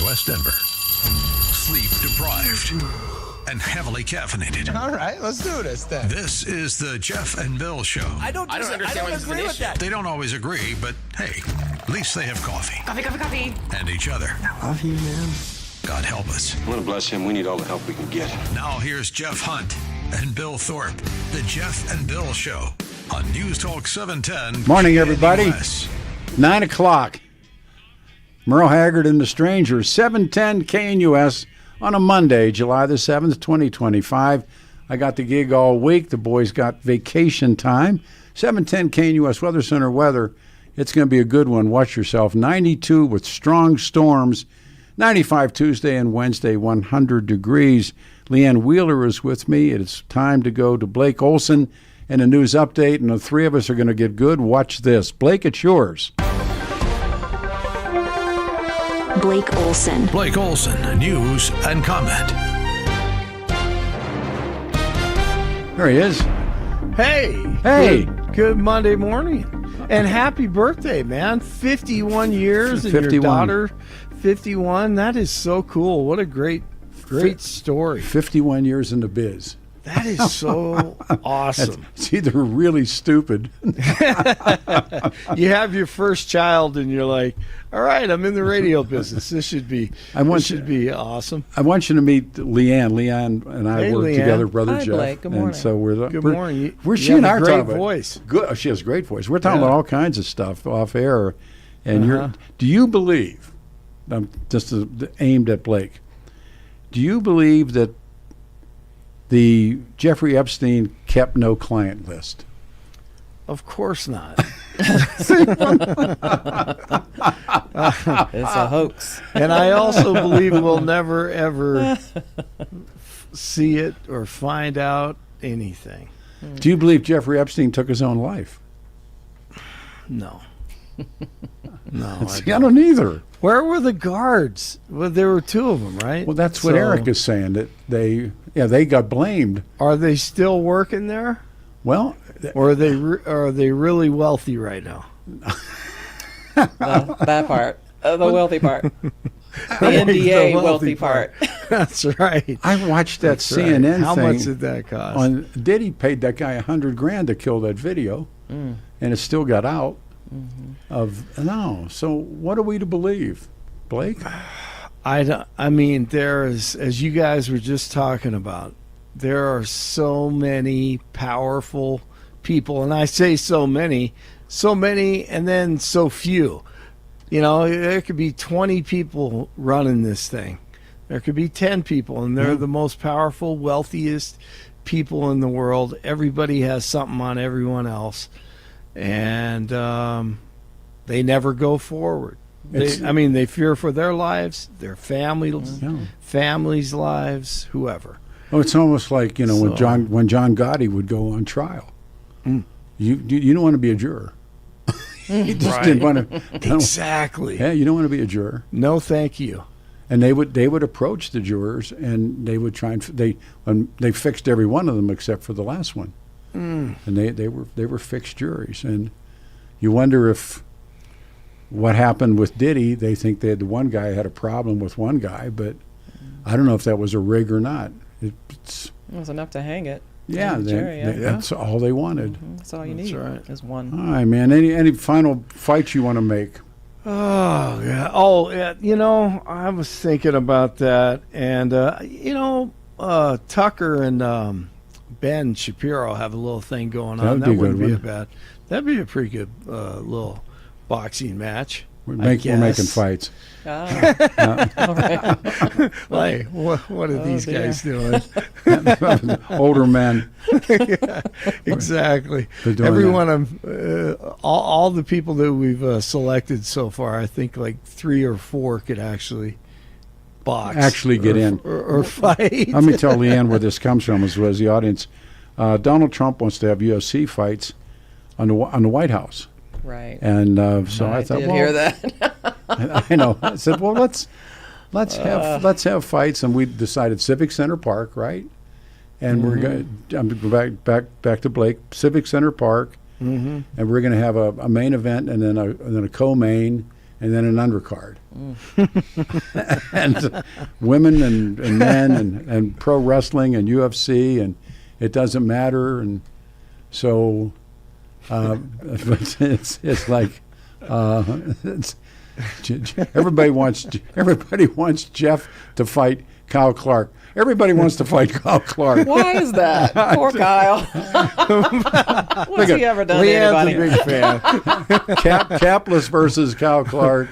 West Denver. Sleep deprived and heavily caffeinated. All right, let's do this then. This is the Jeff and Bill Show. I don't agree with that. They don't always agree, but hey, at least they have coffee. Coffee. And each other. Love you, man. God help us. I want to bless him. We need all the help we can get. Now here's Jeff Hunt and Bill Thorpe. The Jeff and Bill Show on News Talk 710. Morning, everybody. KNUS. 9 o'clock. Merle Haggard and the Strangers, 710 KNUS on a Monday, July the 7th, 2025. I got the gig all week. The boys got vacation time. 710 KNUS Weather Center weather. It's going to be a good one. Watch yourself. 92 with strong storms. 95 Tuesday and Wednesday, 100 degrees. Leanne Wheeler is with me. It's time to go to Blake Olson and a news update, and the three of us are going to get good. Watch this. Blake, it's yours. Blake Olson. Blake Olson, news and comment. There he is. Hey. Good Monday morning. And happy birthday, man. 51 years and 51. your daughter 51. That is so cool. What a great story. 51 years in the biz. That is so awesome. It's either really stupid. You have your first child and you're like, all right, I'm in the radio business. This should be awesome. I want you to meet Leanne. Leanne and I work together, Brother Hi, Jeff. Blake. Good morning. And so Good morning. She and I are great talking about voice. Good. She has a great voice. We're talking about all kinds of stuff off air. And do you believe? I'm just aimed at Blake. Do you believe that the Jeffrey Epstein kept no client list? Of course not. It's a hoax. And I also believe we'll never, ever see it or find out anything. Do you believe Jeffrey Epstein took his own life? No. No, I don't either. Where were the guards? Well, there were two of them, right? Well, that's what Eric is saying, that they got blamed. Are they still working there? Well, or are they really wealthy right now? That part. The wealthy part. The NDA wealthy part. That's right. I watched that CNN thing. How much did that cost? Diddy paid that guy $100,000 to kill that video, and it still got out. So what are we to believe, Blake? I mean, there is, as you guys were just talking about, there are so many powerful people, and I say so many, and then so few. You know, there could be 20 people running this thing. There could be 10 people, and they're the most powerful, wealthiest people in the world. Everybody has something on everyone else. And they never go forward. They fear for their lives, their families' lives, whoever. Oh, it's almost like when John Gotti would go on trial. You don't want to be a juror. He just didn't want to. Exactly. Yeah, you don't want to be a juror. No, thank you. And they would approach the jurors, and they would try and they fixed every one of them except for the last one. And they were fixed juries, and you wonder if what happened with Diddy. They think the one guy had a problem with one guy, but I don't know if that was a rig or not. It was enough to hang it. Yeah, that's all they wanted. That's all you need. Is one. All right, man. Any final fights you want to make? Oh yeah. Oh yeah. I was thinking about that, and Tucker and Ben Shapiro have a little thing going on. That wouldn't be that'd be a pretty good little boxing match. We're making fights. All right. Like, what are these guys doing? Older men. Yeah, exactly. Everyone all the people that we've selected so far, I think like 3 or 4 could actually box. Actually get in. Or fight. Let me tell Leanne where this comes from as the audience. Donald Trump wants to have UFC fights on the White House. Right. And so I thought, did hear that. I know. I said, well, let's have fights, and we decided Civic Center Park, right? And we're going. I'm going back to Blake, Civic Center Park, and we're going to have a main event and then a co-main, and then an undercard. And women and men and pro wrestling and UFC, and it doesn't matter. And so it's like everybody wants Jeff to fight Kyle Clark. Everybody wants to fight Kyle Clark. Why is that? Poor Kyle. What's he ever done to anybody? Leanne's a big fan. Capless versus Kyle Clark.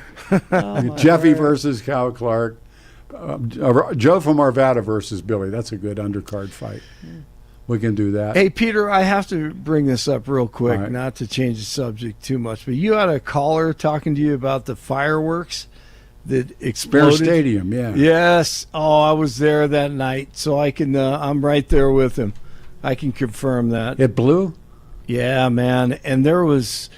Jeffy versus Kyle Clark. Joe from Arvada versus Billy. That's a good undercard fight. We can do that. Hey, Peter, I have to bring this up real quick, Right. not to change the subject too much, but you had a caller talking to you about the fireworks that Bear exploded. Stadium, yeah. Yes. Oh, I was there that night, so I can. I'm right there with him. I can confirm that. It blew? Yeah, man. And there was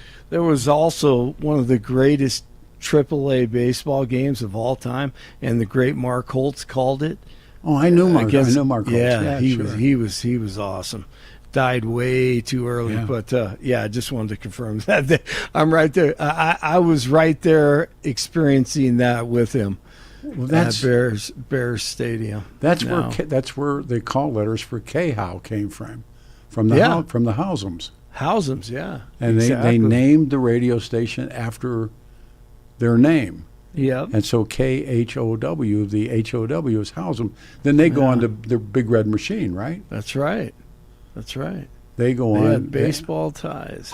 also one of the greatest AAA baseball games of all time, and the great Mark Holtz called it. Oh, I knew Mark. Against- I know Mark Holtz. Yeah, he sure. he was awesome. Died way too early, Yeah. but I just wanted to confirm that. I'm right there. I was right there experiencing that with him Well, at Bears Stadium. that's No. where the call letters for K-How came from the Yeah. from the Hausums, Hausums, yeah, and exactly. they named the radio station after their name, Yep. and so KHOW, the HOW is Hausum. Then they go on to their Big Red Machine, right? That's right. That's right. They go They on had baseball ties.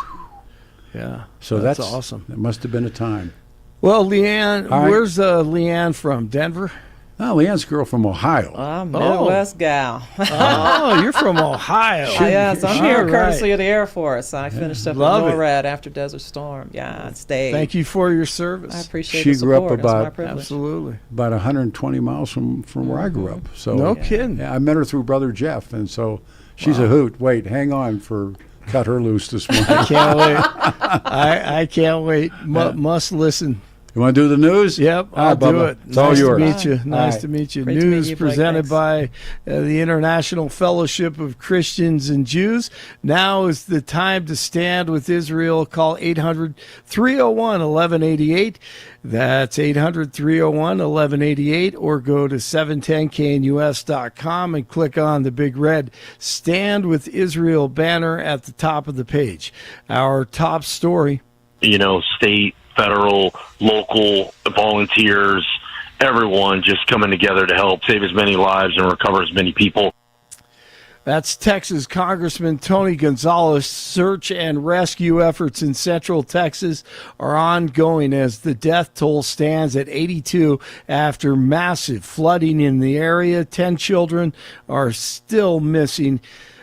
Yeah. So that's awesome. That must have been a time. Well, Leanne, All right. where's Leanne from? Denver? Oh, Leanne's a girl from Ohio. I'm a Midwest gal. Oh, you're from Ohio. Yes, I'm here All courtesy right. of the Air Force. I finished up Love in it. NORAD after Desert Storm. Yeah, and stayed. Thank you for your service. I appreciate She the grew up support. It was my about- privilege. Absolutely. About 120 miles from where I grew up. So No kidding. Yeah, I met her through Brother Jeff, and so she's a hoot. Wait, hang on for cut her loose this morning. Can't wait. I can't wait. Must listen. You want to do the news? Yep, All right, I'll do Bubba. it. It's all Nice yours. to meet you. All Nice right. to meet you. Great to meet News you, Blake. presented Thanks. by the International Fellowship of Christians and Jews. Now is the time to stand with Israel. Call 800-301-1188. That's 800-301-1188, or go to 710knus.com and click on the big red Stand with Israel banner at the top of the page. Our top story. State, federal, local, volunteers, everyone just coming together to help save as many lives and recover as many people. That's Texas Congressman Tony Gonzalez. Search and rescue efforts in Central Texas are ongoing as the death toll stands at 82 after massive flooding in the area. 10 children are still missing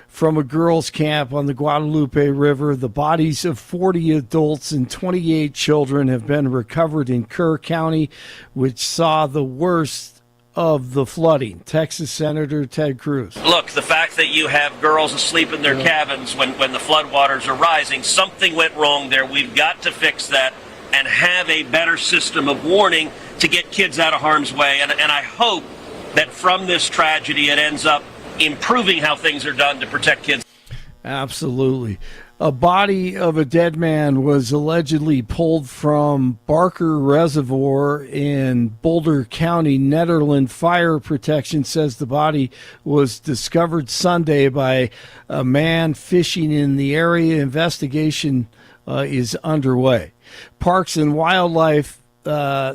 from a girls' camp on the Guadalupe River. The bodies of 40 adults and 28 children have been recovered in Kerr County, which saw the worst of the flooding. Texas Senator Ted Cruz. Look, the fact that you have girls asleep in their cabins when the floodwaters are rising, something went wrong there. We've got to fix that and have a better system of warning to get kids out of harm's way. And I hope that from this tragedy it ends up improving how things are done to protect kids. Absolutely. A body of a dead man was allegedly pulled from Barker Reservoir in Boulder County, Netherlands. Fire Protection says the body was discovered Sunday by a man fishing in the area. Investigation is underway. Parks and Wildlife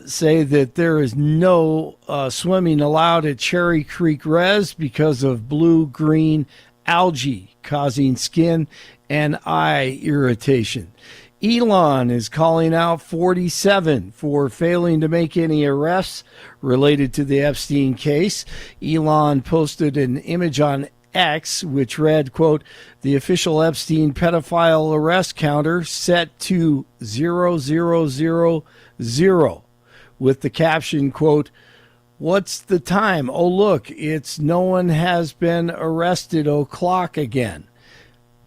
say that there is no swimming allowed at Cherry Creek Res because of blue-green algae causing skin and eye irritation. Elon is calling out 47 for failing to make any arrests related to the Epstein case. Elon posted an image on X, which read, quote, "The official Epstein pedophile arrest counter set to 0000, with the caption, quote, "What's the time? Oh, look, it's no one has been arrested o'clock again."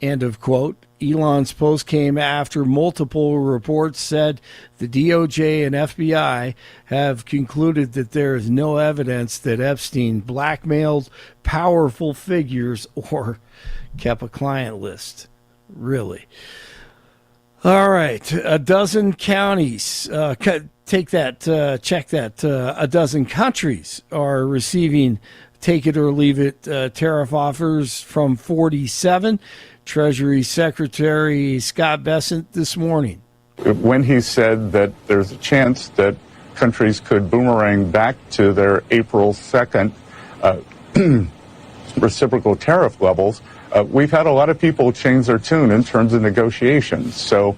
End of quote. Elon's post came after multiple reports said the DOJ and FBI have concluded that there is no evidence that Epstein blackmailed powerful figures or kept a client list. Really. All right. A dozen counties, check that a dozen countries are receiving take it or leave it tariff offers from 47. Treasury Secretary Scott Bessent this morning. When he said that there's a chance that countries could boomerang back to their April 2nd reciprocal tariff levels, we've had a lot of people change their tune in terms of negotiations. So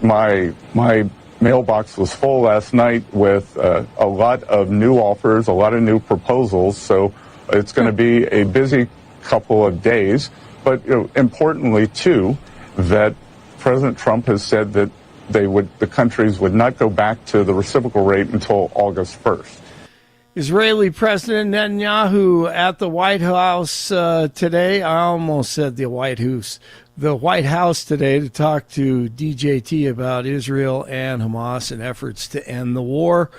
my mailbox was full last night with a lot of new offers, a lot of new proposals. So it's going to be a busy couple of days. But importantly, too, that President Trump has said that the countries would not go back to the reciprocal rate until August 1st. Israeli President Netanyahu at the White House today. I almost said the White House. The White House today to talk to DJT about Israel and Hamas and efforts to end the war.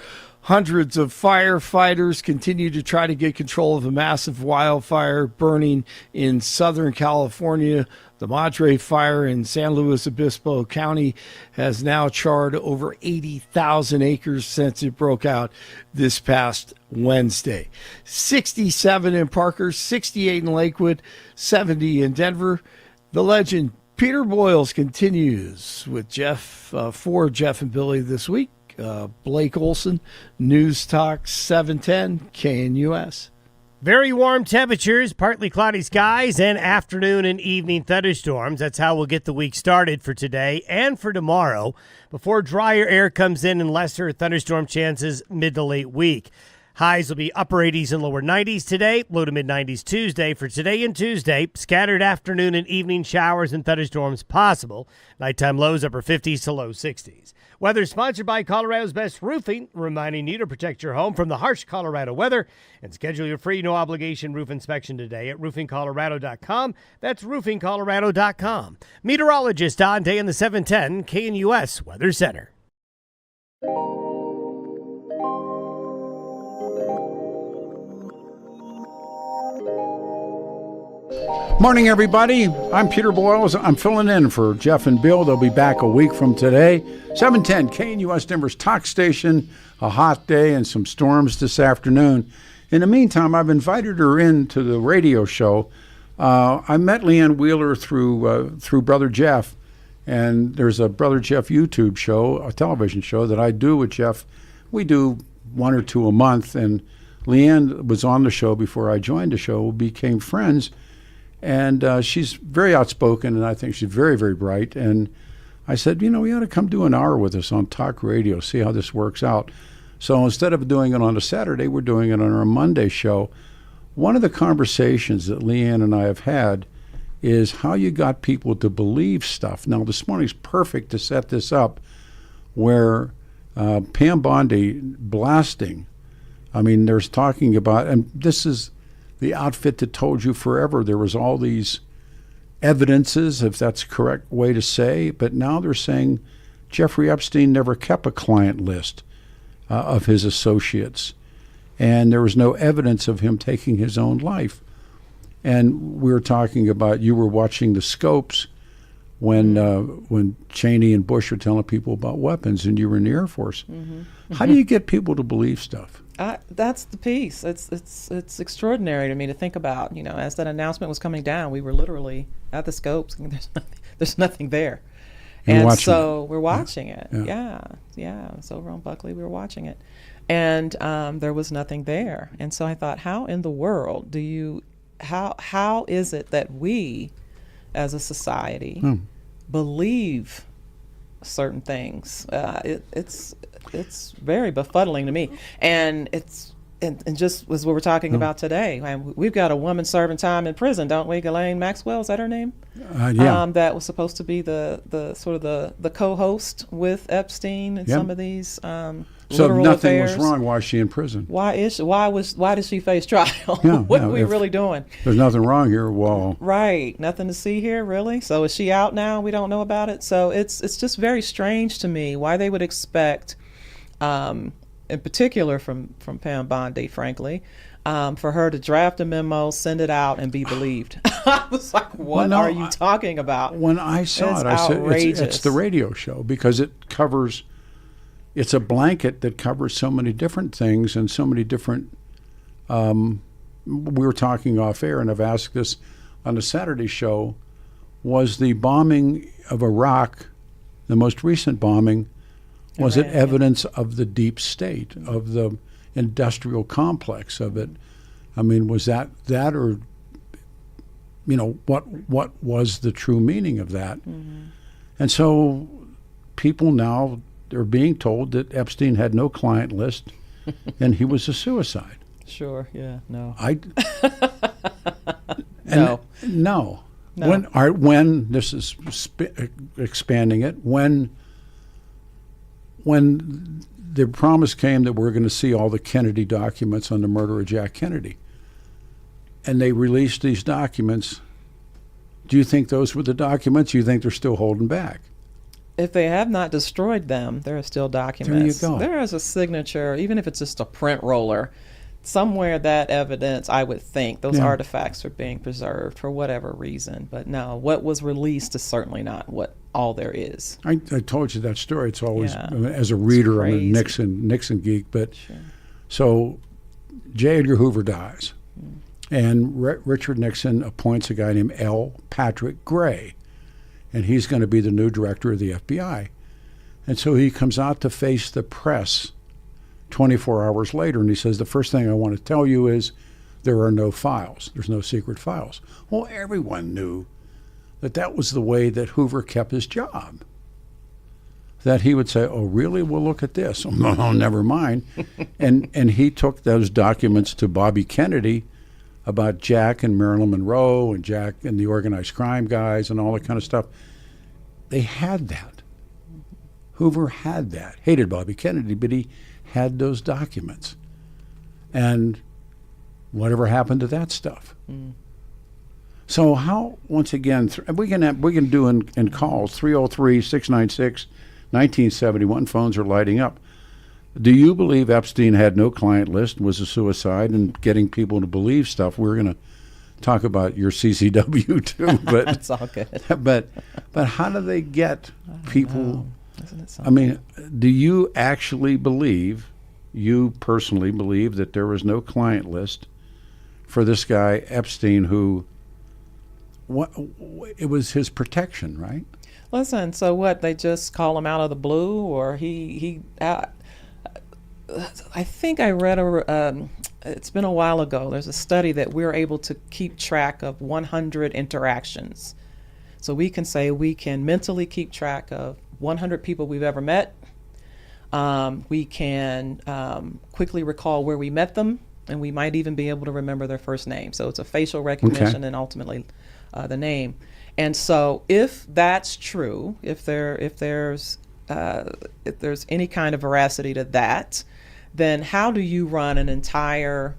Hundreds of firefighters continue to try to get control of a massive wildfire burning in Southern California. The Madre Fire in San Luis Obispo County has now charred over 80,000 acres since it broke out this past Wednesday. 67 in Parker, 68 in Lakewood, 70 in Denver. The legend Peter Boyles continues with Jeff and Billy this week. Blake Olson, News Talk 710 KNUS. Very warm temperatures, partly cloudy skies, and afternoon and evening thunderstorms. That's how we'll get the week started for today and for tomorrow before drier air comes in and lesser thunderstorm chances mid to late week. Highs will be upper 80s and lower 90s today, low to mid 90s Tuesday. For today and Tuesday, scattered afternoon and evening showers and thunderstorms possible. Nighttime lows upper 50s to low 60s. Weather sponsored by Colorado's Best Roofing, reminding you to protect your home from the harsh Colorado weather and schedule your free no-obligation roof inspection today at roofingcolorado.com. That's roofingcolorado.com. Meteorologist Don Day in the 710 KNUS Weather Center. Morning, everybody. I'm Peter Boyles. I'm filling in for Jeff and Bill. They'll be back a week from today. 710 KNUS Denver's talk station. A hot day and some storms this afternoon. In the meantime, I've invited her into the radio show. I met Leanne Wheeler through Brother Jeff, and there's a Brother Jeff YouTube show, a television show that I do with Jeff. We do one or two a month, and Leanne was on the show before I joined the show. We became friends. And she's very outspoken, and I think she's very, very bright. And I said, you ought to come do an hour with us on talk radio, see how this works out. So instead of doing it on a Saturday, we're doing it on our Monday show. One of the conversations that Leanne and I have had is how you got people to believe stuff. Now, this morning's perfect to set this up, where Pam Bondi blasting. I mean, there's talking about, and this is the outfit that told you forever there was all these evidences, if that's the correct way to say, but now they're saying Jeffrey Epstein never kept a client list of his associates, and there was no evidence of him taking his own life. And we were talking about, you were watching the scopes when Cheney and Bush were telling people about weapons, and you were in the Air Force. Mm-hmm. How do you get people to believe stuff? That's the piece. It's extraordinary to me to think about. As that announcement was coming down, we were literally at the scopes. There's nothing there, and so we're watching it. Yeah. So over on Buckley, we were watching it, and there was nothing there. And so I thought, how in the world how is it that we, as a society, believe certain things? It's very befuddling to me, and it's and just as we were talking about today, we've got a woman serving time in prison, don't we? Ghislaine Maxwell, is that her name? Yeah. That was supposed to be the sort of the co-host with Epstein and some of these so nothing affairs. was wrong. Why is she in prison? Why did she face trial? What are we really doing? There's nothing wrong here. Well, right, nothing to see here, really. So is she out now? We don't know about it. So it's just very strange to me why they would expect, in particular from Pam Bondi, frankly, for her to draft a memo, send it out, and be believed. I was like, what are you talking about? When I saw it, I said, it's the radio show, because it covers it's a blanket that covers so many different things and so many different. We were talking off air, and I've asked this on the Saturday show. Was the bombing of Iraq, the most recent bombing, was it evidence of the deep state, of the industrial complex of it? I mean, was that or, what was the true meaning of that? Mm-hmm. And so people now are being told that Epstein had no client list and he was a suicide. Sure, yeah, no. No. When this is expanding it, when the promise came that we're going to see all the Kennedy documents on the murder of Jack Kennedy, and they released these documents, do you think those were the documents? You think they're still holding back? If they have not destroyed them, there are still documents. There you go. There is a signature, even if it's just a print roller. Somewhere that evidence, I would think, those artifacts are being preserved for whatever reason. But no, what was released is certainly not what all there is. I told you that story. It's always, as a reader, I'm a Nixon geek. But so J. Edgar Hoover dies, and Richard Nixon appoints a guy named L. Patrick Gray, and he's going to be the new director of the FBI. And so he comes out to face the press 24 hours later, and he says, the first thing I want to tell you is there are no files. There's no secret files. Well, everyone knew that was the way that Hoover kept his job. That he would say, oh, really? Well, look at this. Oh, never mind. and he took those documents to Bobby Kennedy about Jack and Marilyn Monroe and Jack and the organized crime guys and all that kind of stuff. They had that. Hoover had that. Hated Bobby Kennedy, but he had those documents. And whatever happened to that stuff? So how, once again, we can do in calls, 303-696-1971. Phones are lighting up. Do you believe Epstein had no client list, was a suicide, and getting people to believe stuff? We're going to talk about your CCW too, but it's all good. But how do they get people? I mean, do you actually believe, you personally believe, that there was no client list for this guy Epstein, who it was his protection, right? Listen, so what? They just call him out of the blue, or he I think I read it's been a while ago. There's a study that we're able to keep track of 100 interactions. So we can say we can mentally keep track of 100 people we've ever met. We can quickly recall where we met them, and we might even be able to remember their first name. So it's a facial recognition and ultimately the name. And so if that's true, if there's any kind of veracity to that, then how do you run an entire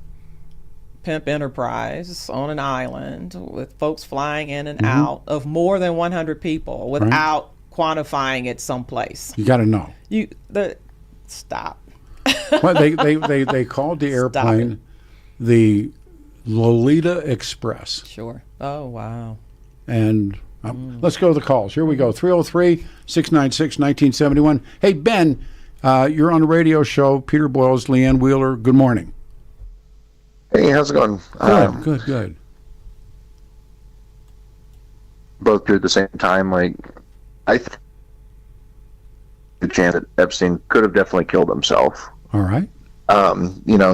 pimp enterprise on an island with folks flying in and out of more than 100 people without quantifying it someplace? You got to know. Stop. Well, they called the airplane the Lolita Express. Sure. Oh, wow. And let's go to the calls. Here we go. 303-696-1971. Hey, Ben, you're on the radio show. Peter Boyles, Leanne Wheeler. Good morning. Hey, how's it going? Good. Both good at the same time. Like, I think the chance that Epstein could have definitely killed himself. All right.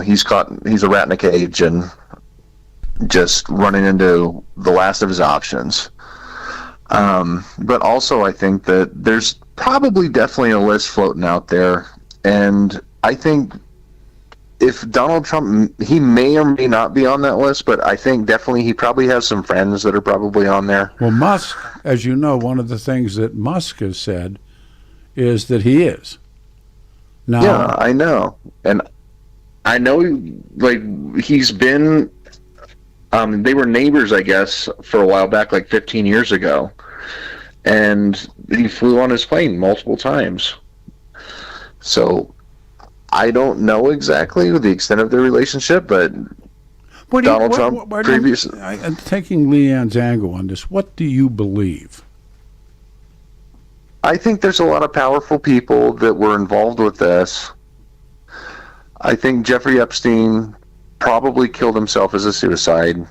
He's a rat in a cage and just running into the last of his options. But also I think that there's probably definitely a list floating out there. And I think if Donald Trump, he may or may not be on that list, but I think definitely he probably has some friends that are probably on there. Well, Musk, as you know, one of the things that Musk has said is that he is. Now, yeah, I know. And I know, he's been, they were neighbors, I guess, for a while back, like 15 years ago. And he flew on his plane multiple times. So I don't know exactly the extent of their relationship, but Donald Trump previously... I'm taking Leanne's angle on this. What do you believe? I think there's a lot of powerful people that were involved with this. I think Jeffrey Epstein probably killed himself as a suicide.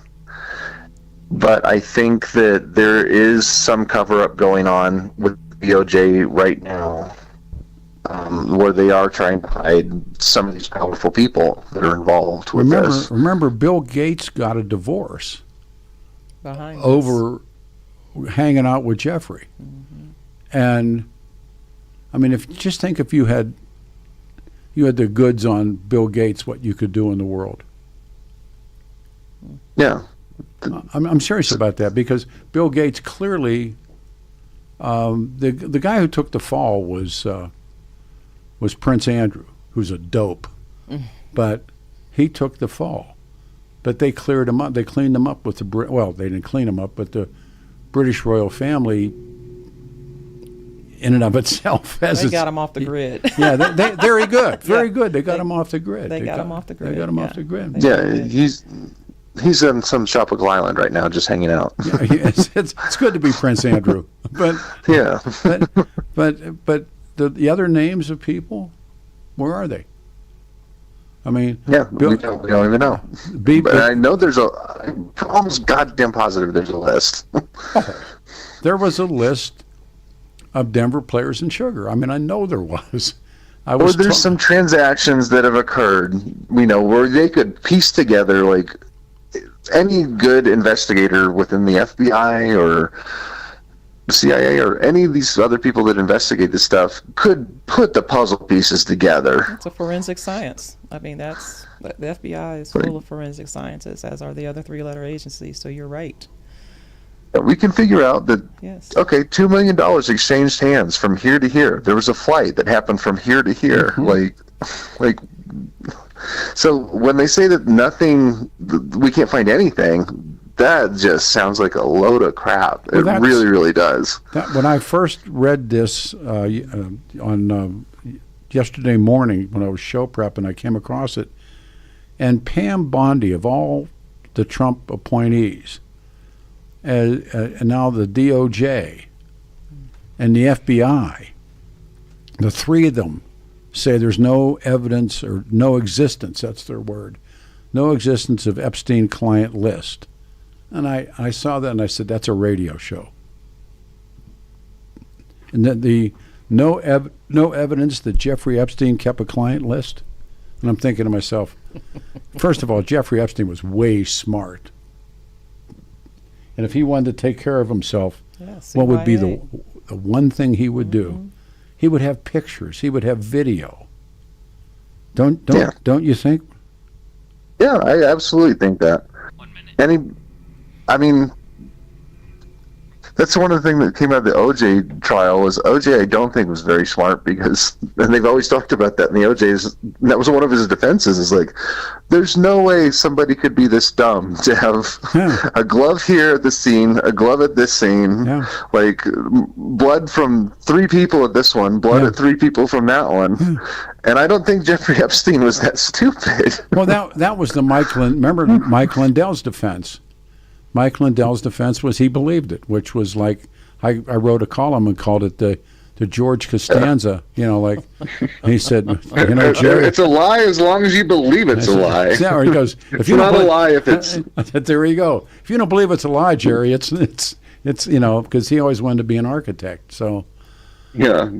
But I think that there is some cover-up going on with DOJ right now, where they are trying to hide some of these powerful people that are involved with this. Remember, Bill Gates got a divorce behind over hanging out with Jeffrey. Mm-hmm. And, I mean, if you had the goods on Bill Gates, what you could do in the world. Yeah. I'm serious about that, because Bill Gates clearly, the guy who took the fall was Prince Andrew, who's a dope, but he took the fall. But they cleared him up. They cleaned him up with they didn't clean him up, but the British royal family, in and of itself, they got him off the grid. Yeah, they very good, very good. They got him off the grid. They got him off the grid. They got him off the grid. Yeah, he's on some tropical island right now, just hanging out. Yeah, it's good to be Prince Andrew, but yeah, but the other names of people, where are they? I mean, we don't even know. But I know I'm almost goddamn positive there's a list. There was a list of Denver players in sugar. I mean, I know there was. Or there's some transactions that have occurred, where they could piece together, like, any good investigator within the FBI or the CIA or any of these other people that investigate this stuff could put the puzzle pieces together. It's a forensic science. I mean, the FBI is full of forensic scientists, as are the other three-letter agencies, so you're right. We can figure out that, yes. Okay, $2 million exchanged hands from here to here. There was a flight that happened from here to here. Like, so when they say that we can't find anything, that just sounds like a load of crap. It really, really does. When I first read this on yesterday morning when I was show prepping, I came across it, and Pam Bondi, of all the Trump appointees, and now the DOJ and the FBI, the three of them say there's no evidence or no existence, that's their word, no existence of Epstein client list. And I saw that and I said, that's a radio show. And that no evidence that Jeffrey Epstein kept a client list. And I'm thinking to myself, first of all, Jeffrey Epstein was way smart. And if he wanted to take care of himself, what would be the one thing he would do? He would have pictures. He would have video. Don't you think? Yeah, I absolutely think that. 1 minute. I mean, that's one of the things that came out of the OJ trial was OJ I don't think was very smart, because, and they've always talked about that in the OJ's, that was one of his defenses, is like, there's no way somebody could be this dumb to have a glove here at the scene, a glove at this scene, like blood from 3 people at this one, blood at 3 people from that one. And I don't think Jeffrey Epstein was that stupid. Well, that was the remember Mike Lindell's defense. Mike Lindell's defense was he believed it, which was like, I wrote a column and called it the George Costanza, like, he said, Jerry, it's a lie as long as you believe it's a lie. Yeah, or he goes, it's not a lie if it's... There you go. If you don't believe it's a lie, Jerry, it's because he always wanted to be an architect, so. Yeah,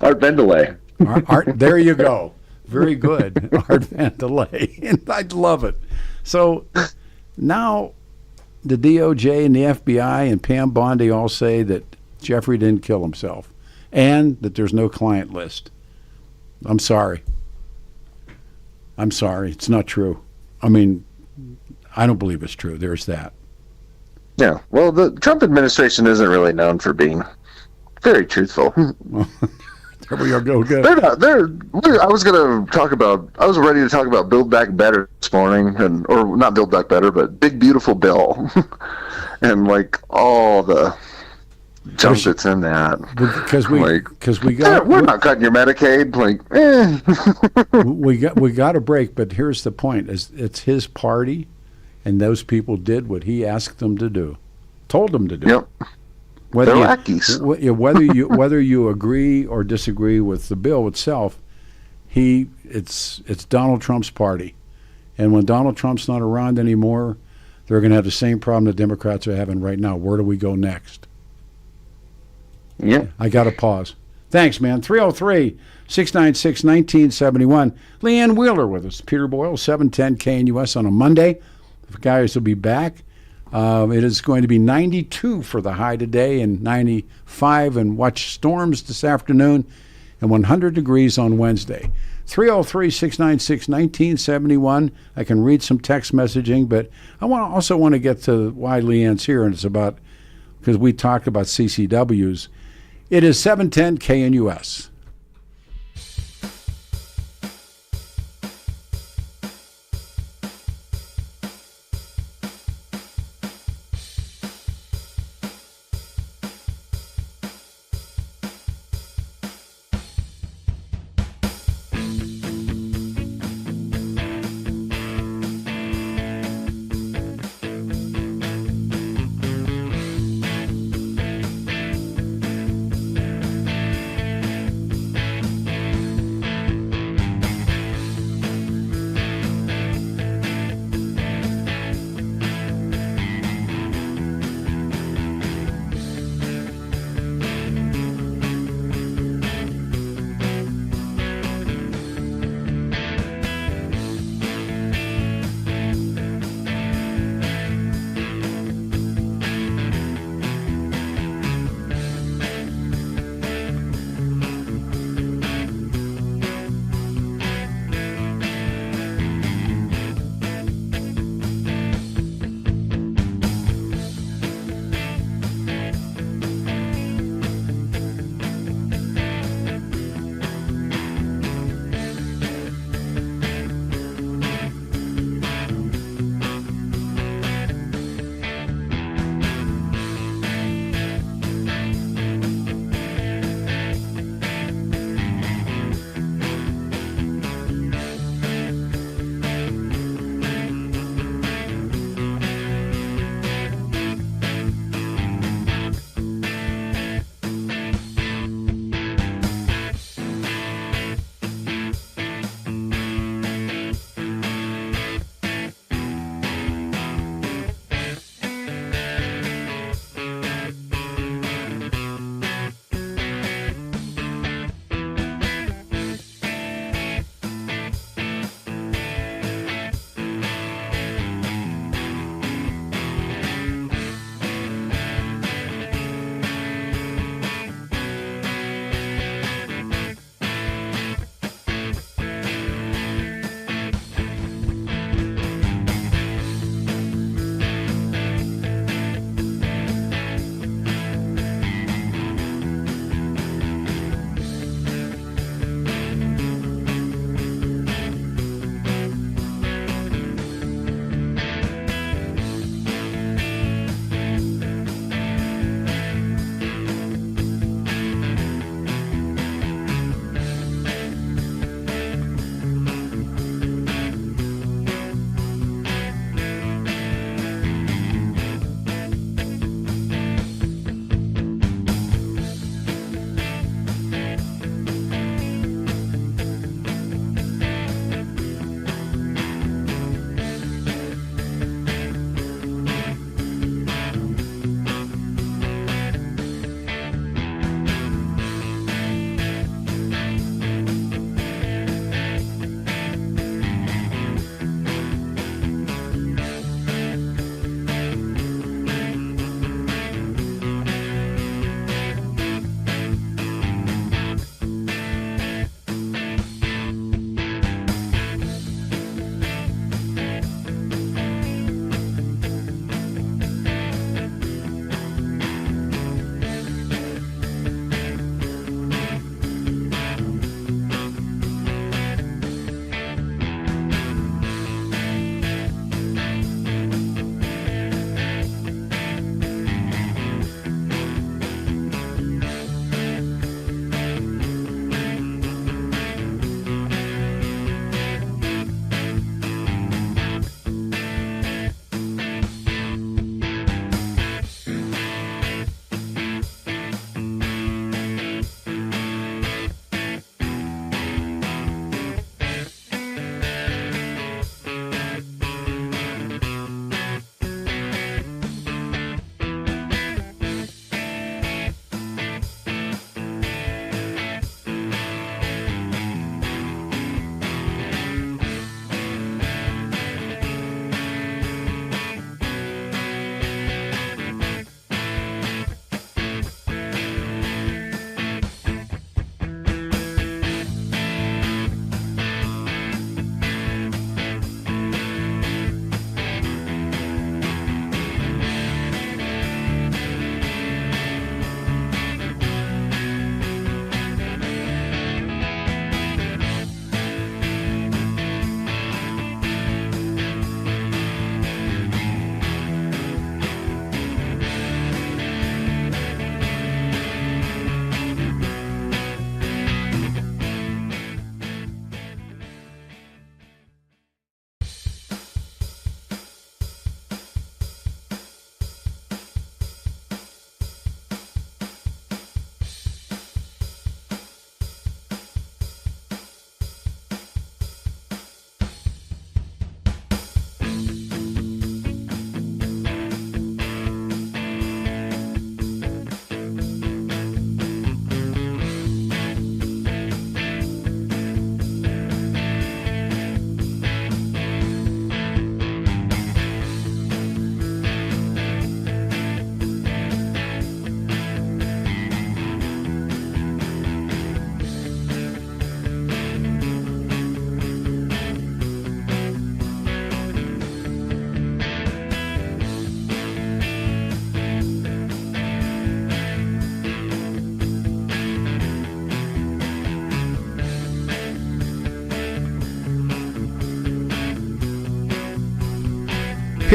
Art Vandelay. Art, there you go. Very good, Art Vandelay. And I love it. So now the DOJ and the FBI and Pam Bondi all say that Jeffrey didn't kill himself and that there's no client list. I'm sorry. It's not true. I mean, I don't believe it's true. There's that. Yeah. Well, the Trump administration isn't really known for being very truthful. There we go. Good. I was ready to talk about Build Back Better this morning, or not Build Back Better, but Big Beautiful Bill, and like all the junk that's in that. Because we're not cutting your Medicaid. we got a break, but here's the point: it's his party, and those people did what he asked them to do, told them to do. Yep. Whether They're you, lackeys. Whether you agree or disagree with the bill itself, it's Donald Trump's party, and when Donald Trump's not around anymore, they're going to have the same problem the Democrats are having right now. Where do we go next? Yeah. I got to pause. Thanks, man. 303-696-1971. Leanne Wheeler with us. Peter Boyle, 710 KNUS on a Monday. The guys will be back. It is going to be 92 for the high today and 95, and watch storms this afternoon, and 100 degrees on Wednesday. 303-696-1971. I can read some text messaging, but I also want to get to why Leanne's here, and it's about, because we talked about CCWs. It is 710 KNUS.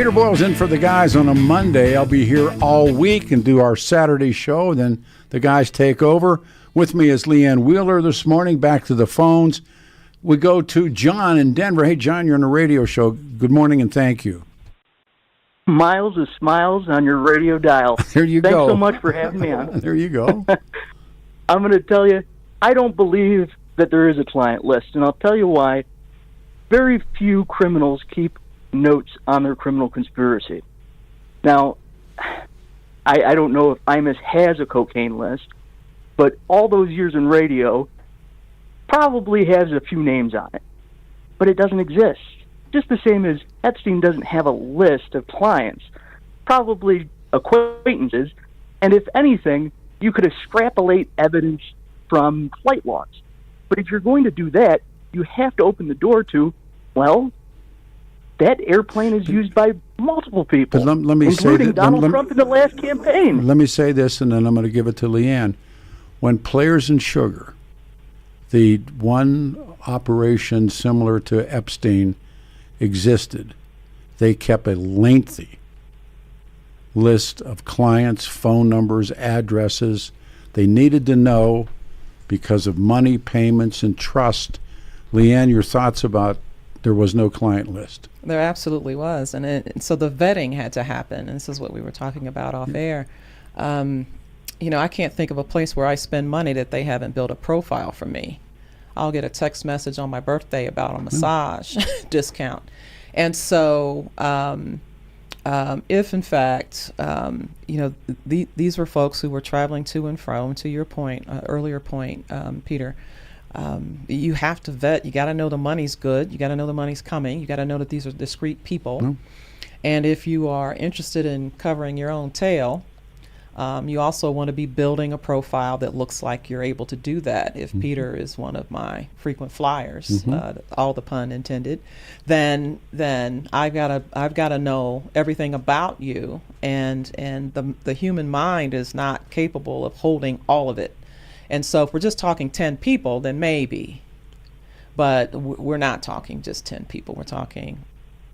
Peter Boyle's in for the guys on a Monday. I'll be here all week and do our Saturday show. Then the guys take over. With me is Leanne Wheeler this morning. Back to the phones. We go to John in Denver. Hey, John, you're on a radio show. Good morning and thank you. Miles of smiles on your radio dial. There you Thanks go. so much for having me on. There you go. I'm going to tell you, I don't believe that there is a client list, and I'll tell you why. Very few criminals keep notes on their criminal conspiracy. Now, I don't know if Imus has a cocaine list, but all those years in radio probably has a few names on it, but it doesn't exist. Just the same as Epstein doesn't have a list of clients, probably acquaintances, and if anything, you could extrapolate evidence from flight logs. But if you're going to do that, you have to open the door to, well, that airplane is used by multiple people, let me including say Donald Trump in the last campaign. Let me say this, and then I'm going to give it to Leanne. When Players and Sugar, the one operation similar to Epstein, existed, they kept a lengthy list of clients, phone numbers, addresses. They needed to know because of money, payments, and trust. Leanne, your thoughts about there was no client list? There absolutely was. And so the vetting had to happen. And this is what we were talking about off air. I can't think of a place where I spend money that they haven't built a profile for me. I'll get a text message on my birthday about a massage discount. And so if, in fact, these were folks who were traveling to and from, to your point, earlier point, Peter, you have to vet. You got to know the money's good. You got to know the money's coming. You got to know that these are discreet people. And if you are interested in covering your own tail, you also want to be building a profile that looks like you're able to do that. If Peter is one of my frequent flyers, all the pun intended, then I've got to know everything about you, and the human mind is not capable of holding all of it. And so if we're just talking 10 people, then maybe, but we're not talking just 10 people. We're talking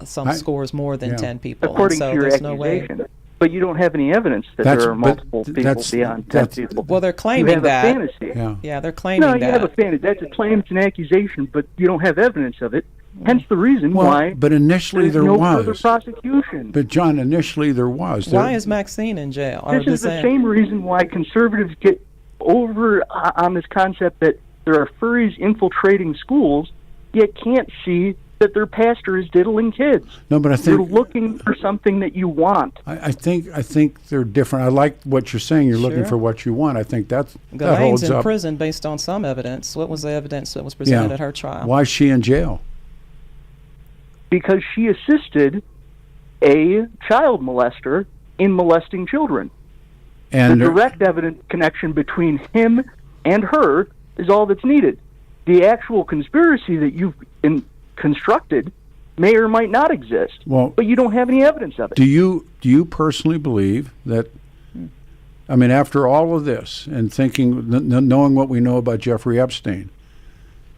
some scores more than 10 people. According and so to your there's no way. accusation. But you don't have any evidence that there are multiple people beyond 10 people. Well, they're claiming that. You have a fantasy. Yeah, they're claiming that. No, you have a fantasy. That's a claim, it's an accusation, but you don't have evidence of it. Hence the reason why. But initially there no was. further prosecution. But John, initially there was. Why is Maxine in jail? This is the same reason why conservatives get over on this concept that there are furries infiltrating schools, yet can't see that their pastor is diddling kids. No, but I think you're looking for something that you want. I think they're different. I like what you're saying. You're looking for what you want. I think that holds in up. prison based on some evidence. What was the evidence that was presented at her trial? Why is she in jail? Because she assisted a child molester in molesting children. And the direct evidence connection between him and her is all that's needed. The actual conspiracy that you've constructed may or might not exist, but you don't have any evidence of it. Do you personally believe that, I mean, after all of this and thinking, knowing what we know about Jeffrey Epstein,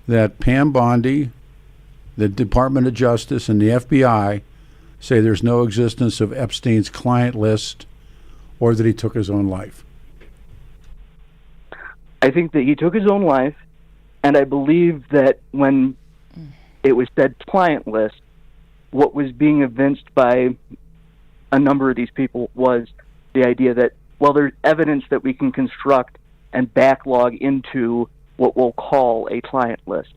that Pam Bondi, the Department of Justice, and the FBI say there's no existence of Epstein's client list or that he took his own life? I think that he took his own life, and I believe that when it was said client list, what was being evinced by a number of these people was the idea that, well, there's evidence that we can construct and backlog into what we'll call a client list.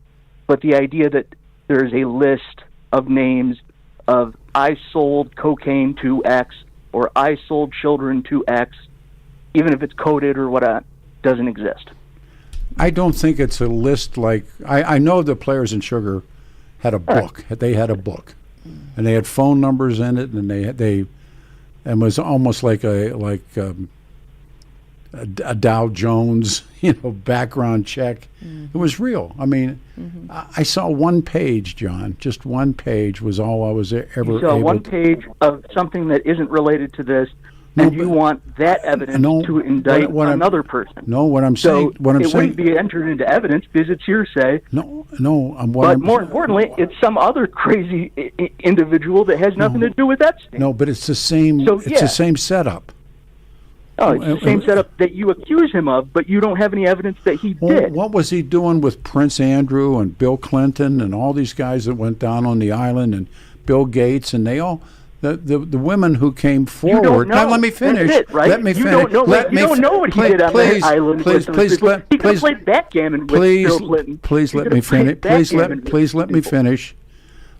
But the idea that there's a list of names of I sold cocaine to X or I sold children to X, even if it's coded or what, doesn't exist. I don't think it's a list like I know the Players in Sugar had a book. They had a book, and they had phone numbers in it, and they and was almost like a Dow Jones, background check. It was real. I mean, I saw one page, John. Just one page was all I was ever. You saw one page of something that isn't related to this, and you want that evidence to indict another person. No, what I'm saying, it wouldn't be entered into evidence because it's hearsay. But more importantly, it's some other crazy individual that has nothing to do with Epstein. No, but it's the same. It's the same setup. Oh, it's the same setup that you accuse him of, but you don't have any evidence that he did. What was he doing with Prince Andrew and Bill Clinton and all these guys that went down on the island and Bill Gates and they all? The women who came forward. Now let me finish. That's it, right? Let me finish. You don't know what he did on that island. He could have played backgammon with Bill Clinton. Please let me finish. Please let me finish.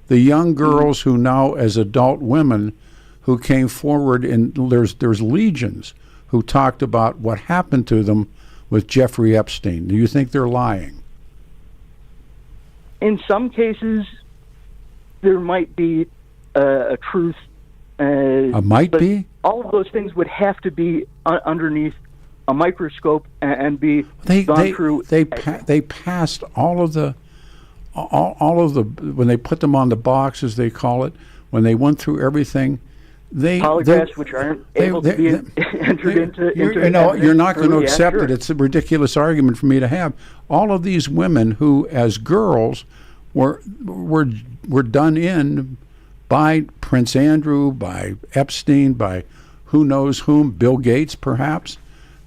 The young girls who now, as adult women, who came forward, and there's legions who talked about what happened to them with Jeffrey Epstein. Do you think they're lying? In some cases, there might be a truth. Might be? All of those things would have to be underneath a microscope and be gone through. They passed all of the when they put them on the box, as they call it, when they went through everything. Polygraphs which aren't able to be entered into. You're not going to accept it. It's a ridiculous argument for me to have. All of these women who, as girls, were done in by Prince Andrew, by Epstein, by who knows whom, Bill Gates perhaps,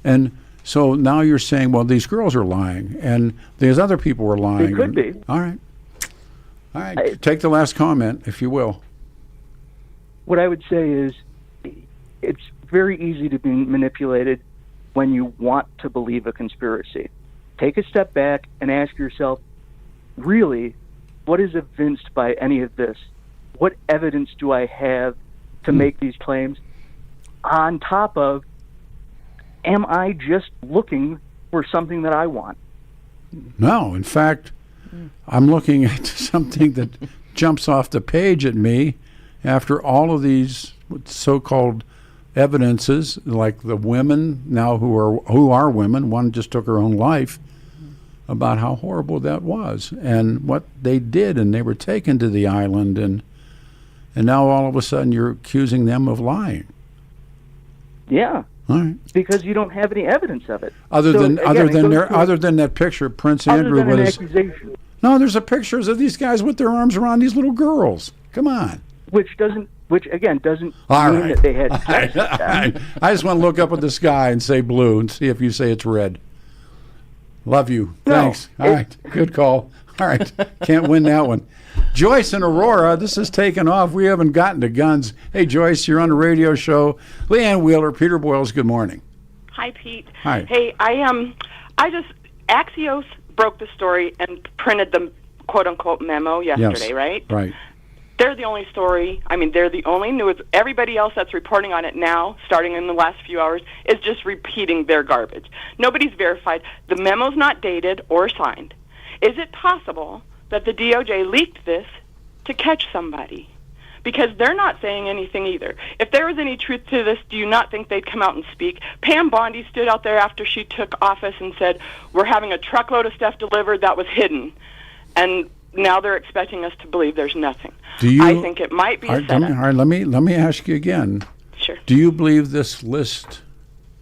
and so now you're saying, well, these girls are lying, and these other people were lying. They could be. All right. Take the last comment, if you will. What I would say is it's very easy to be manipulated when you want to believe a conspiracy. Take a step back and ask yourself, really, what is evinced by any of this? What evidence do I have to make these claims? On top of, am I just looking for something that I want? No, in fact, I'm looking at something that jumps off the page at me after all of these so-called evidences, like the women now who are women, one just took her own life, about how horrible that was and what they did, and they were taken to the island, and now all of a sudden you're accusing them of lying. Yeah. All right. Because you don't have any evidence of it. Other than that picture of Prince Andrew with his accusation. No, there's a pictures of these guys with their arms around these little girls. Come on. Which again doesn't mean that they had sex. I just want to look up at the sky and say blue and see if you say it's red. Love you. Thanks. All right. Good call. All right. Can't win that one. Joyce and Aurora, this is taking off. We haven't gotten to guns. Hey, Joyce, you're on the radio show. Leanne Wheeler, Peter Boyles, good morning. Hi, Pete. Hi. Hey, Axios broke the story and printed the quote-unquote memo yesterday, right? Right. They're the only story. I mean, they're the only news. Everybody else that's reporting on it now, starting in the last few hours, is just repeating their garbage. Nobody's verified. The memo's not dated or signed. Is it possible that the DOJ leaked this to catch somebody? Because they're not saying anything either. If there was any truth to this, do you not think they'd come out and speak? Pam Bondi stood out there after she took office and said, we're having a truckload of stuff delivered that was hidden. And now they're expecting us to believe there's nothing. I think it might be a setup. All right, let me ask you again. Sure. Do you believe this list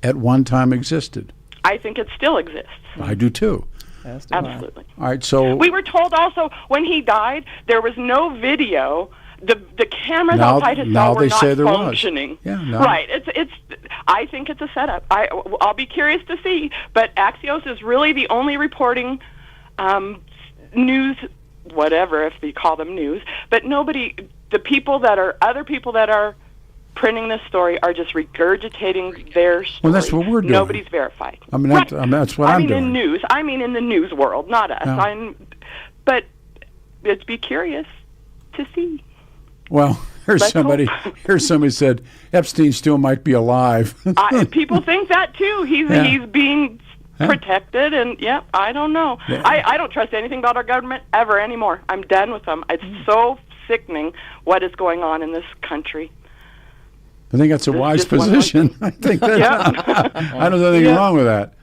at one time existed? I think it still exists. I do too. Absolutely. All right, so we were told also when he died there was no video. The cameras outside his cell were not functioning. Yeah, right. It's. I think it's a setup. I'll be curious to see. But Axios is really the only reporting news, whatever if you call them news. But nobody. The people that are other people that are printing this story are just regurgitating their story. Well, that's what we're doing. Nobody's verified. I mean, that's what I'm doing. In news. I mean, in the news world, not us. Yeah. But it'd be curious to see. Well, here's somebody said Epstein still might be alive. People think that too. He's being protected, and I don't know. Yeah. I don't trust anything about our government ever anymore. I'm done with them. It's so sickening what is going on in this country. I think that's a wise position. I think that's, I don't know anything wrong with that.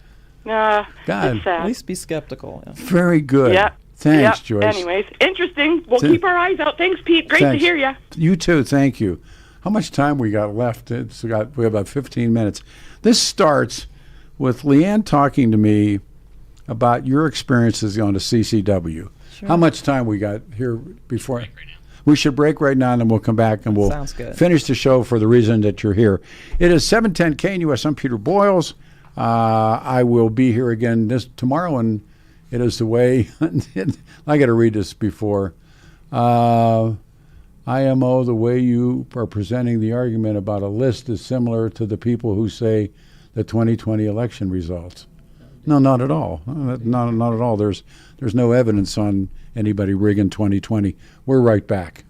God, it's sad. At least be skeptical. Yeah. Very good. Yeah. Thanks, Joyce. Anyways, interesting. We'll keep our eyes out. Thanks, Pete. Great to hear you. You too. Thank you. how much time we got left? We have about 15 minutes. This starts with Leanne talking to me about your experiences going to CCW. Sure. How much time we got here before? We should break right now, and then we'll come back and we'll finish the show for the reason that you're here. It is 7:10 KNUS. I'm Peter Boyles. I will be here again tomorrow, and it is the way. I got to read this before. IMO, the way you are presenting the argument about a list is similar to the people who say the 2020 election results. No, not at all. Not at all. There's no evidence on anybody rigging 2020. We're right back.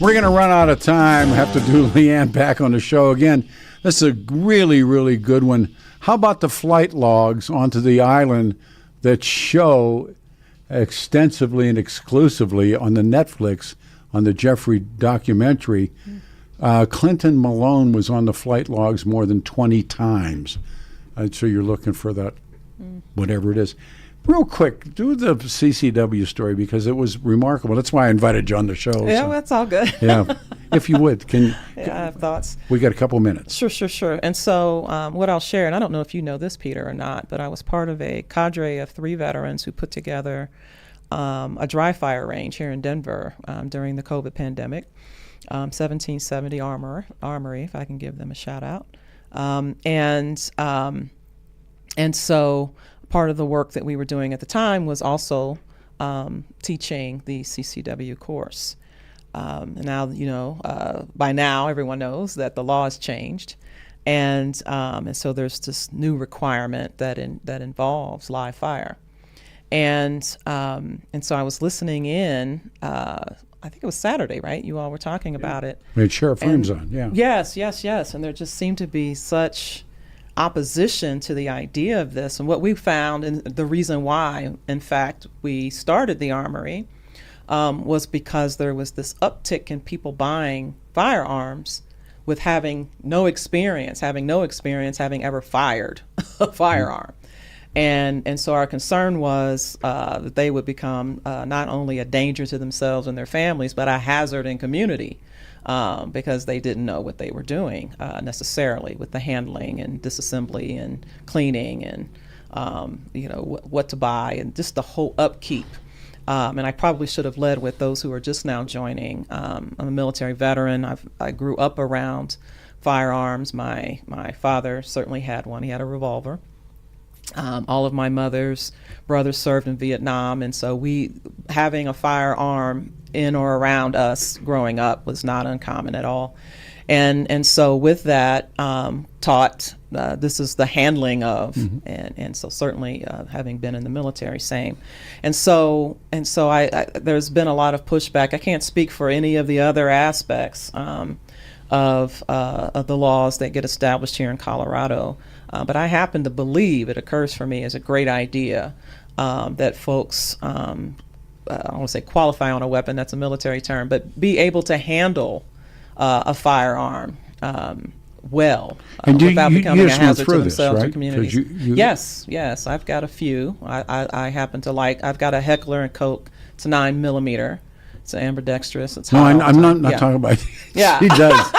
We're going to run out of time. Have to do Leanne back on the show again. This is a really, really good one. How about the flight logs onto the island that show extensively and exclusively on the Netflix, on the Jeffrey documentary? Clinton Malone was on the flight logs more than 20 times. So you're looking for that, whatever it is. Real quick, do the CCW story because it was remarkable. That's why I invited you on the show. Yeah, so. that's all good. Yeah, if you would. Yeah, I have thoughts. We got a couple minutes. Sure. And so what I'll share, and I don't know if you know this, Peter, or not, but I was part of a cadre of 3 veterans who put together a dry fire range here in Denver during the COVID pandemic, 1770 Armory, if I can give them a shout out. And so part of the work that we were doing at the time was also teaching the CCW course. And now, by now everyone knows that the law has changed. And so there's this new requirement that involves live fire. And so I was listening in, I think it was Saturday, right? You all were talking about it. We had Sheriff Williams on, yeah. Yes. And there just seemed to be such opposition to the idea of this. And what we found, and the reason why, in fact, we started the Armory, was because there was this uptick in people buying firearms with having no experience having ever fired a firearm. And so our concern was that they would become not only a danger to themselves and their families, but a hazard in community. Because they didn't know what they were doing necessarily with the handling and disassembly and cleaning and what to buy and just the whole upkeep. And I probably should have led with those who are just now joining. I'm a military veteran. I grew up around firearms. My father certainly had one. He had a revolver. All of my mother's brothers served in Vietnam, and so having a firearm in or around us growing up was not uncommon at all. And so with that, taught this is the handling of, and so certainly having been in the military, same. And so I there's been a lot of pushback. I can't speak for any of the other aspects of the laws that get established here in Colorado. But I happen to believe, it occurs for me as a great idea, that folks, I don't want to say qualify on a weapon, that's a military term, but be able to handle a firearm well without becoming a hazard to themselves or communities. Yes, I've got a few. I happen to I've got a Heckler & Koch. It's a 9mm. It's ambidextrous. It's I'm not talking about. Yeah, she does.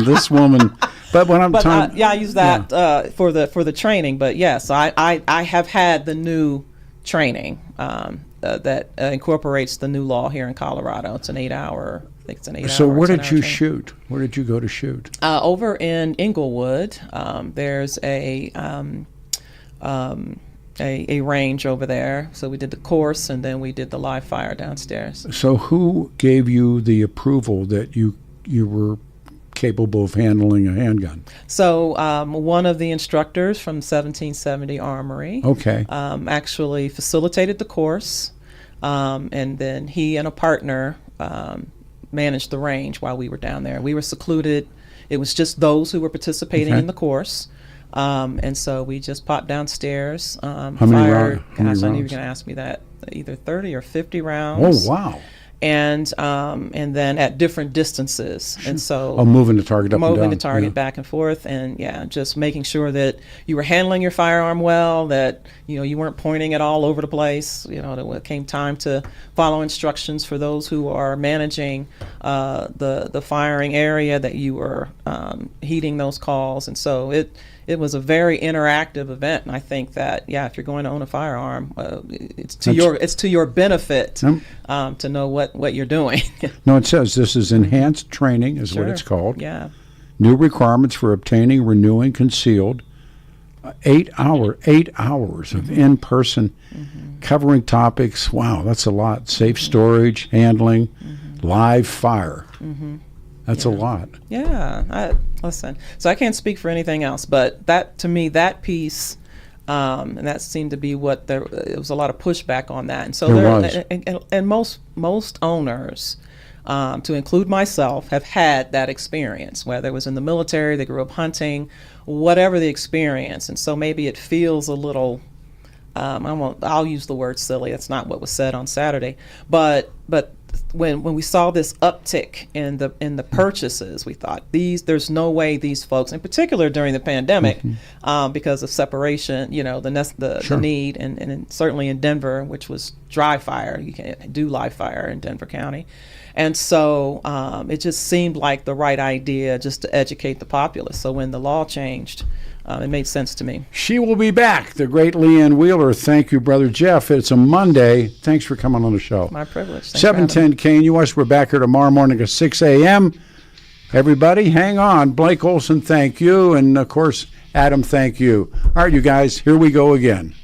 This woman. But when I use that for the training. But yes, I have had the new training that incorporates the new law here in Colorado. It's an 8-hour. I think it's an 8-hour. So where did you shoot? Where did you go to shoot? Over in Inglewood. There's a range over there. So we did the course and then we did the live fire downstairs. So who gave you the approval that you were capable of handling a handgun? So one of the instructors from 1770 Armory actually facilitated the course, and then he and a partner managed the range while we were down there. We were secluded. It was just those who were participating in the course. And so we just popped downstairs. How many rounds? I knew you were going to ask me that. Either 30 or 50 rounds. Oh, wow. And then at different distances, and so moving the target up and down. Moving the target back and forth, and just making sure that you were handling your firearm well, that you weren't pointing it all over the place. That when it came time to follow instructions for those who are managing the firing area, that you were heeding those calls, and so it was a very interactive event, and I think that if you're going to own a firearm, it's to your benefit to know what you're doing. No, it says this is enhanced training, is what it's called. Yeah. New requirements for obtaining, renewing, concealed. 8 hours of in-person covering topics. Wow, that's a lot. Safe storage, handling, live fire. That's a lot. Yeah, listen. So I can't speak for anything else, but that to me, that piece, and that seemed to be what it was a lot of pushback on that. And so and most owners to include myself, have had that experience, whether it was in the military, they grew up hunting, whatever the experience. And so maybe it feels a little, I'll use the word silly. That's not what was said on Saturday. But when we saw this uptick in the purchases, we thought there's no way these folks, in particular during the pandemic, because of separation, the need, and certainly in Denver, which was dry fire, you can't do live fire in Denver County, and so it just seemed like the right idea just to educate the populace. So when the law changed, it made sense to me. She will be back, the great Leanne Wheeler. Thank you, Brother Jeff. It's a Monday. Thanks for coming on the show. My privilege. 710 KNUS. We're back here tomorrow morning at 6 a.m. Everybody, hang on. Blake Olson, thank you. And, of course, Adam, thank you. All right, you guys, here we go again.